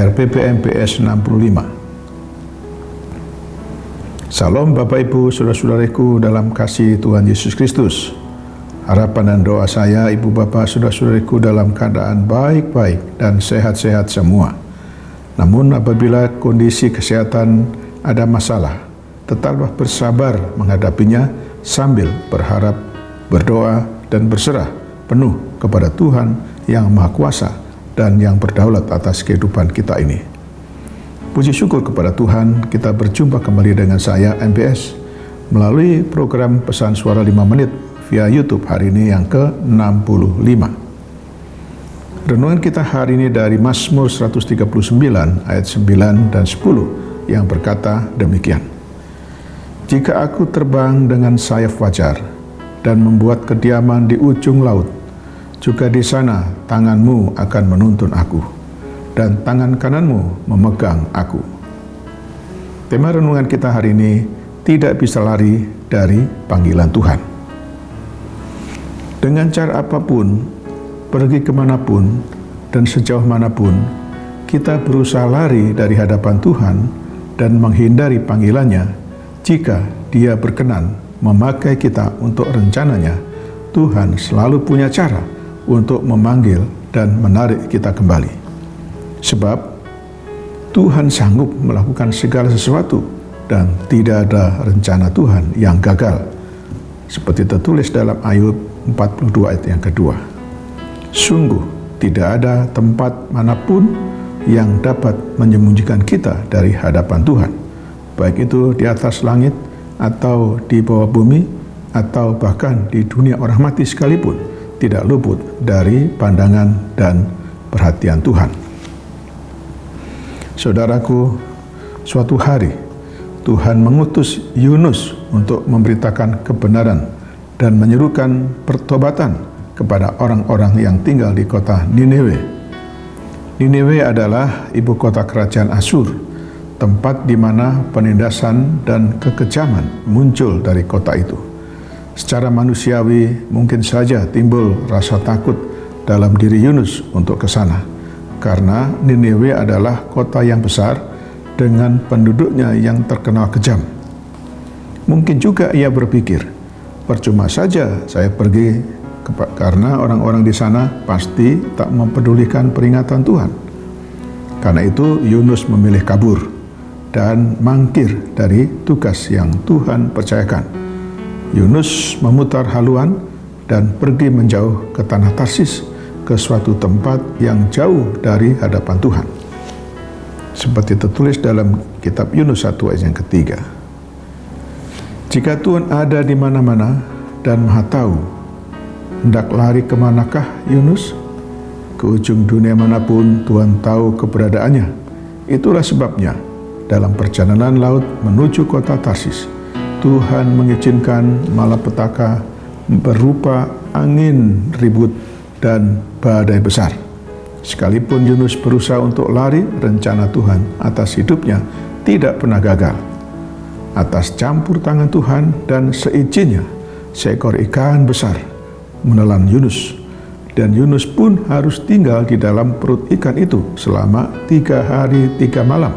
RPPMPS 65. Salam Bapak Ibu, saudara-saudariku dalam kasih Tuhan Yesus Kristus. Harapan dan doa saya, Ibu Bapak, saudara-saudariku dalam keadaan baik-baik dan sehat-sehat semua. Namun apabila kondisi kesehatan ada masalah, tetaplah bersabar menghadapinya sambil berharap, berdoa, dan berserah penuh kepada Tuhan yang Maha Kuasa dan yang berdaulat atas kehidupan kita ini. Puji syukur kepada Tuhan, kita berjumpa kembali dengan saya, MPS, melalui program Pesan Suara 5 Menit via YouTube hari ini yang ke-65. Renungan kita hari ini dari Mazmur 139 ayat 9 dan 10 yang berkata demikian. Jika aku terbang dengan sayap fajar dan membuat kediaman di ujung laut, juga di sana tanganmu akan menuntun aku, dan tangan kananmu memegang aku. Tema renungan kita hari ini, tidak bisa lari dari panggilan Tuhan. Dengan cara apapun, pergi kemanapun, dan sejauh manapun, kita berusaha lari dari hadapan Tuhan dan menghindari panggilannya. Jika Dia berkenan memakai kita untuk rencananya, Tuhan selalu punya cara untuk memanggil dan menarik kita kembali. Sebab Tuhan sanggup melakukan segala sesuatu dan tidak ada rencana Tuhan yang gagal. Seperti tertulis dalam Ayub 42 ayat yang kedua. Sungguh tidak ada tempat manapun yang dapat menyembunyikan kita dari hadapan Tuhan, baik itu di atas langit atau di bawah bumi atau bahkan di dunia orang mati sekalipun, tidak luput dari pandangan dan perhatian Tuhan. Saudaraku, suatu hari Tuhan mengutus Yunus untuk memberitakan kebenaran dan menyerukan pertobatan kepada orang-orang yang tinggal di kota Niniwe. Niniwe adalah ibu kota kerajaan Asyur, tempat di mana penindasan dan kekejaman muncul dari kota itu. Secara manusiawi mungkin saja timbul rasa takut dalam diri Yunus untuk ke sana, karena Niniwe adalah kota yang besar dengan penduduknya yang terkenal kejam. Mungkin juga ia berpikir, percuma saja saya pergi karena orang-orang di sana pasti tak mempedulikan peringatan Tuhan. Karena itu Yunus memilih kabur dan mangkir dari tugas yang Tuhan percayakan. Yunus memutar haluan dan pergi menjauh ke tanah Tarsis, ke suatu tempat yang jauh dari hadapan Tuhan. Seperti tertulis dalam kitab Yunus 1 ayat yang ketiga. Jika Tuhan ada di mana-mana dan Maha tahu, hendak lari kemanakah Yunus? Ke ujung dunia manapun Tuhan tahu keberadaannya. Itulah sebabnya dalam perjalanan laut menuju kota Tarsis, Tuhan mengizinkan malapetaka berupa angin ribut dan badai besar. Sekalipun Yunus berusaha untuk lari, rencana Tuhan atas hidupnya tidak pernah gagal. Atas campur tangan Tuhan dan seizinnya, seekor ikan besar menelan Yunus, dan Yunus pun harus tinggal di dalam perut ikan itu selama 3 hari 3 malam.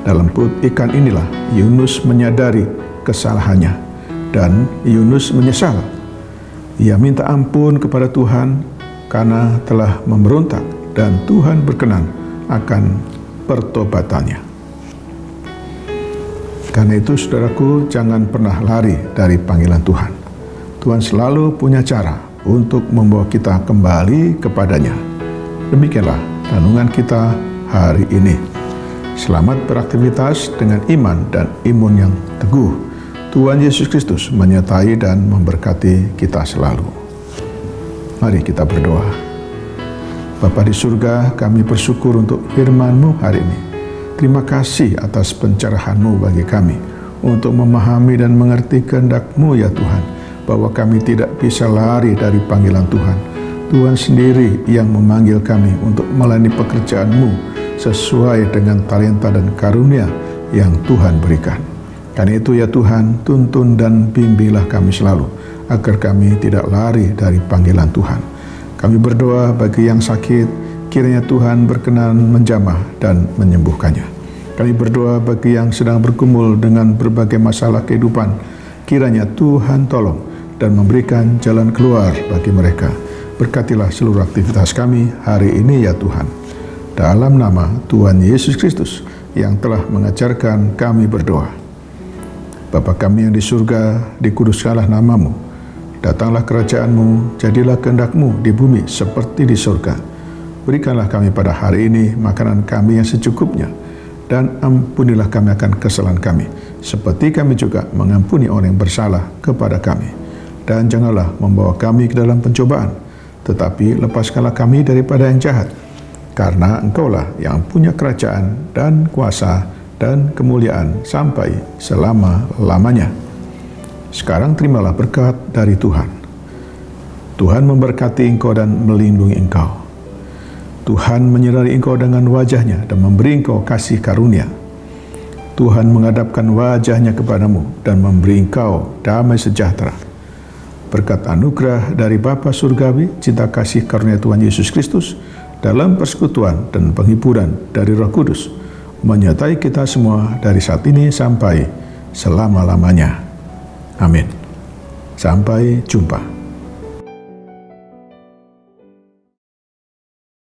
Dalam perut ikan inilah Yunus menyadari kesalahannya, dan Yunus menyesal. Ia minta ampun kepada Tuhan karena telah memberontak, dan Tuhan berkenan akan pertobatannya. Karena itu, saudaraku, jangan pernah lari dari panggilan Tuhan. Tuhan selalu punya cara untuk membawa kita kembali kepadanya. Demikianlah renungan kita hari ini. Selamat beraktivitas dengan iman dan imun yang teguh. Tuhan Yesus Kristus menyertai dan memberkati kita selalu. Mari kita berdoa. Bapa di surga, kami bersyukur untuk firman-Mu hari ini. Terima kasih atas pencerahan-Mu bagi kami untuk memahami dan mengerti kehendak-Mu ya Tuhan, bahwa kami tidak bisa lari dari panggilan Tuhan. Tuhan sendiri yang memanggil kami untuk melayani pekerjaan-Mu sesuai dengan talenta dan karunia yang Tuhan berikan. Karena itu ya Tuhan, tuntun dan bimbinglah kami selalu, agar kami tidak lari dari panggilan Tuhan. Kami berdoa bagi yang sakit, kiranya Tuhan berkenan menjamah dan menyembuhkannya. Kami berdoa bagi yang sedang bergumul dengan berbagai masalah kehidupan, kiranya Tuhan tolong dan memberikan jalan keluar bagi mereka. Berkatilah seluruh aktivitas kami hari ini ya Tuhan. Dalam nama Tuhan Yesus Kristus yang telah mengajarkan kami berdoa. Bapa kami yang di surga, dikuduskanlah namamu. Datanglah kerajaanmu, jadilah kehendak-Mu di bumi seperti di surga. Berikanlah kami pada hari ini makanan kami yang secukupnya, dan ampunilah kami akan kesalahan kami, seperti kami juga mengampuni orang yang bersalah kepada kami. Dan janganlah membawa kami ke dalam pencobaan, tetapi lepaskanlah kami daripada yang jahat, karena Engkaulah yang punya kerajaan dan kuasa dan kemuliaan sampai selama-lamanya. Sekarang terimalah berkat dari Tuhan. Tuhan memberkati engkau dan melindungi engkau. Tuhan menyinari engkau dengan wajah-Nya dan memberi engkau kasih karunia. Tuhan menghadapkan wajah-Nya kepadamu dan memberi engkau damai sejahtera. Berkat anugerah dari Bapa Surgawi, cinta kasih karunia Tuhan Yesus Kristus, dalam persekutuan dan penghiburan dari Roh Kudus, menyertai kita semua dari saat ini sampai selama-lamanya. Amin. Sampai jumpa.